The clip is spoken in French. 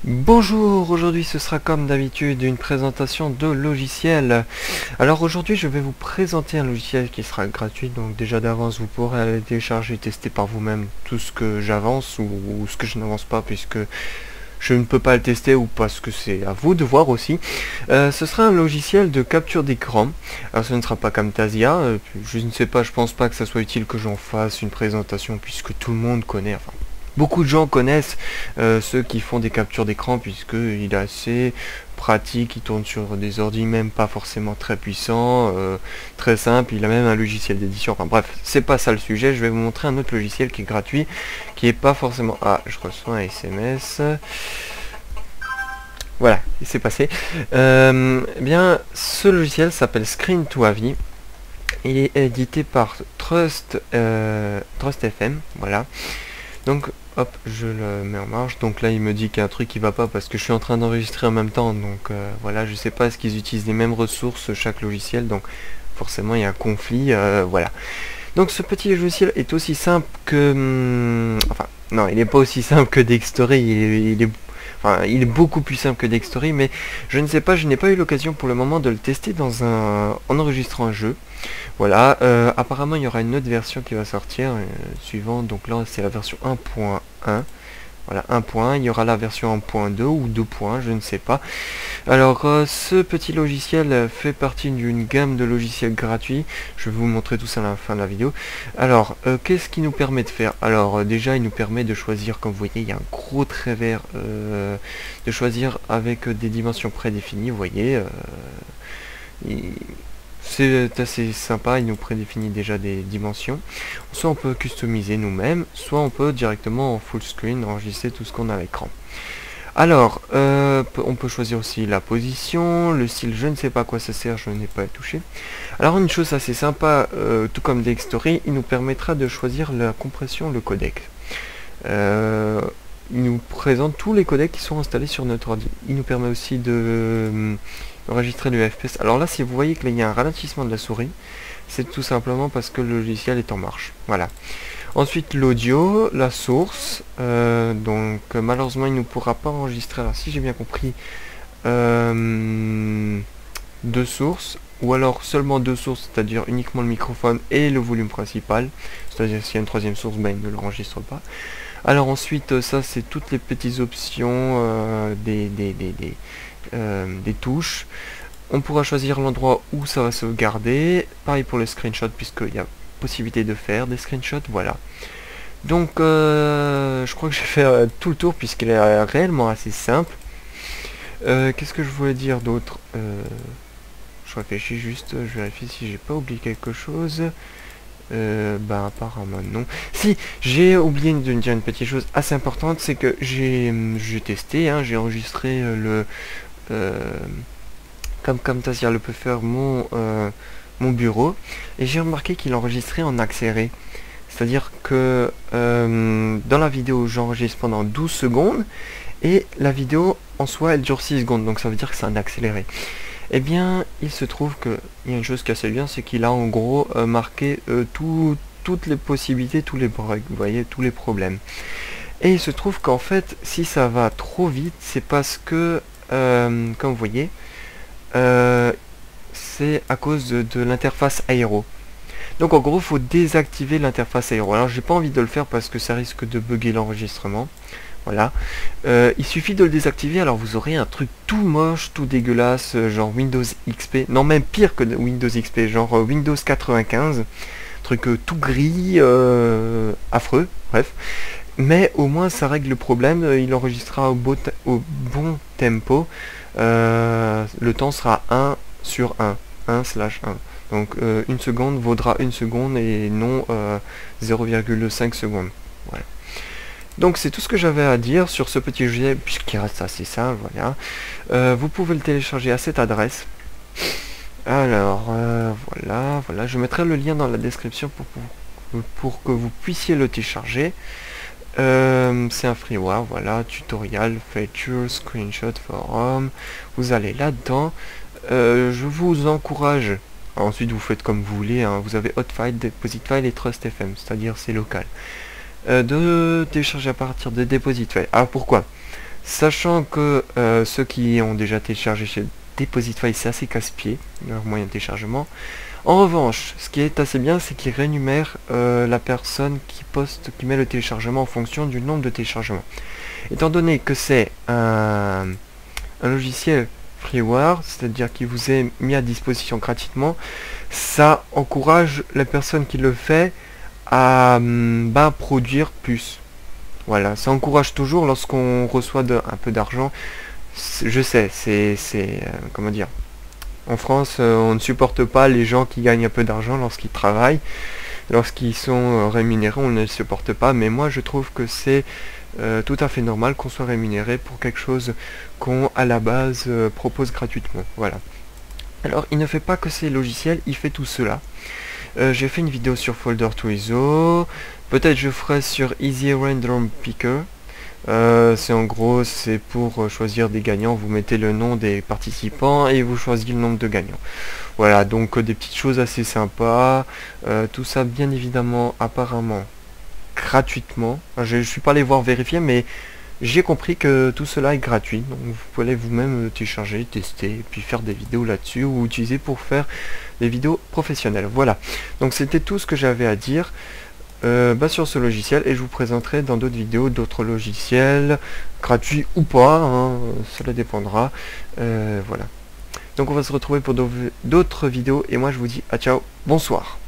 Bonjour, aujourd'hui ce sera comme d'habitude une présentation de logiciel. Alors aujourd'hui je vais vous présenter un logiciel qui sera gratuit, donc déjà d'avance vous pourrez aller télécharger et tester par vous-même tout ce que j'avance ou ce que je n'avance pas puisque je ne peux pas le tester ou parce que c'est à vous de voir aussi. Ce sera un logiciel de capture d'écran. Alors ce ne sera pas Camtasia, je ne sais pas, je pense pas que ça soit utile que j'en fasse une présentation puisque tout le monde connaît, enfin beaucoup de gens connaissent ceux qui font des captures d'écran puisque il est assez pratique, il tourne sur des ordi même pas forcément très puissants, très simple, il a même un logiciel d'édition, enfin bref, c'est pas ça le sujet, je vais vous montrer un autre logiciel qui est gratuit, qui est pas forcément... Ah, je reçois un SMS... Voilà, il s'est passé. Eh bien, ce logiciel s'appelle Screen to Avi. Il est édité par Trust FM, voilà. Donc, hop, je le mets en marche. Donc là, il me dit qu'il y a un truc qui va pas parce que je suis en train d'enregistrer en même temps. Donc voilà, je sais pas, est-ce qu'ils utilisent les mêmes ressources chaque logiciel. Donc forcément, il y a un conflit. Voilà. Donc ce petit logiciel est aussi simple que... enfin, non, il n'est pas aussi simple que Dextory. Enfin, il est beaucoup plus simple que Dextory, mais je ne sais pas, je n'ai pas eu l'occasion pour le moment de le tester en enregistrant un jeu. Voilà, apparemment il y aura une autre version qui va sortir, suivant, donc là c'est la version 1.1. Voilà, 1.1, il y aura la version 1.2 ou 2. Je ne sais pas. Alors, ce petit logiciel fait partie d'une gamme de logiciels gratuits. Je vais vous montrer tout ça à la fin de la vidéo. Alors, qu'est-ce qui nous permet de faire? Alors, déjà, il nous permet de choisir, comme vous voyez, il y a un gros trait vert, de choisir avec des dimensions prédéfinies, vous voyez. C'est assez sympa, il nous prédéfinit déjà des dimensions. Soit on peut customiser nous-mêmes, soit on peut directement en full screen enregistrer tout ce qu'on a à l'écran. Alors, on peut choisir aussi la position, le style, je ne sais pas à quoi ça sert, je n'ai pas touché. Alors une chose assez sympa, tout comme Dextory, il nous permettra de choisir la compression, le codec. Il nous présente tous les codecs qui sont installés sur notre ordi. Il nous permet aussi de enregistrer le FPS. Alors là, si vous voyez qu'il y a un ralentissement de la souris, c'est tout simplement parce que le logiciel est en marche. Voilà. Ensuite, l'audio, la source. Donc, malheureusement, il ne pourra pas enregistrer. Alors, si j'ai bien compris, deux sources, ou alors seulement deux sources, c'est-à-dire uniquement le microphone et le volume principal. C'est-à-dire, s'il y a une troisième source, ben, il ne l'enregistre pas. Alors ensuite, ça, c'est toutes les petites options des touches. On pourra choisir l'endroit où ça va sauvegarder. Pareil pour le screenshot, puisqu'il y a possibilité de faire des screenshots, voilà. Donc, je crois que je vais faire tout le tour, puisqu'il est réellement assez simple. Qu'est-ce que je voulais dire d'autre? Je réfléchis juste, je vérifie si j'ai pas oublié quelque chose. Bah apparemment non. Si, j'ai oublié de dire une petite chose assez importante, c'est que j'ai testé, hein, j'ai enregistré comme Camtasia le peut faire mon bureau, et j'ai remarqué qu'il enregistrait en accéléré. C'est-à-dire que dans la vidéo j'enregistre pendant 12 secondes et la vidéo en soi elle dure 6 secondes, donc ça veut dire que c'est un accéléré. Eh bien, il se trouve qu'il y a une chose qui est assez bien, c'est qu'il a en gros marqué toutes les possibilités, tous les bugs, vous voyez, tous les problèmes. Et il se trouve qu'en fait, si ça va trop vite, c'est parce que, comme vous voyez, c'est à cause de l'interface aéro. Donc en gros, il faut désactiver l'interface aéro. Alors j'ai pas envie de le faire parce que ça risque de bugger l'enregistrement. Voilà. Il suffit de le désactiver, alors vous aurez un truc tout moche, tout dégueulasse, genre Windows XP. Non, même pire que Windows XP, genre Windows 95. Truc tout gris, affreux, bref. Mais au moins ça règle le problème, il enregistrera au bon tempo. Le temps sera 1 sur 1, 1/1. Donc une seconde vaudra une seconde et non 0,5 secondes. Voilà. Donc c'est tout ce que j'avais à dire sur ce petit jeu, puisqu'il reste assez simple, voilà. Vous pouvez le télécharger à cette adresse. Alors, voilà, je mettrai le lien dans la description pour que vous puissiez le télécharger. C'est un freeware, voilà, tutorial, feature, screenshot, forum. Vous allez là-dedans. Je vous encourage. Ensuite, vous faites comme vous voulez, hein. Vous avez Hotfile, Depositfile et Trust.fm, c'est-à-dire c'est local. De télécharger à partir de Depositfile. Alors pourquoi? Sachant que ceux qui ont déjà téléchargé chez Deposify, c'est assez casse-pied, leur moyen de téléchargement. En revanche, ce qui est assez bien, c'est qu'il rémunère la personne qui met le téléchargement en fonction du nombre de téléchargements. Étant donné que c'est un logiciel freeware, c'est-à-dire qui vous est mis à disposition gratuitement, ça encourage la personne qui le fait à produire plus. Voilà, ça encourage toujours lorsqu'on reçoit un peu d'argent. Je sais, comment dire, en France, on ne supporte pas les gens qui gagnent un peu d'argent lorsqu'ils travaillent. Lorsqu'ils sont rémunérés, on ne le supporte pas. Mais moi, je trouve que c'est tout à fait normal qu'on soit rémunéré pour quelque chose qu'on, à la base, propose gratuitement. Voilà. Alors, il ne fait pas que ces logiciels, il fait tout cela. J'ai fait une vidéo sur Folder to ISO. Peut-être je ferai sur Easy Random Picker. C'est pour choisir des gagnants. Vous mettez le nom des participants et vous choisissez le nombre de gagnants. Voilà, donc des petites choses assez sympas. Tout ça, bien évidemment, apparemment, gratuitement. Je ne suis pas allé voir vérifier, mais j'ai compris que tout cela est gratuit. Donc vous pouvez vous-même télécharger, tester, et puis faire des vidéos là-dessus ou utiliser pour faire des vidéos professionnelles. Voilà, donc c'était tout ce que j'avais à dire sur ce logiciel, et je vous présenterai dans d'autres vidéos d'autres logiciels, gratuits ou pas, hein, cela dépendra. Voilà. Donc on va se retrouver pour d'autres vidéos, et moi je vous dis à ciao, bonsoir.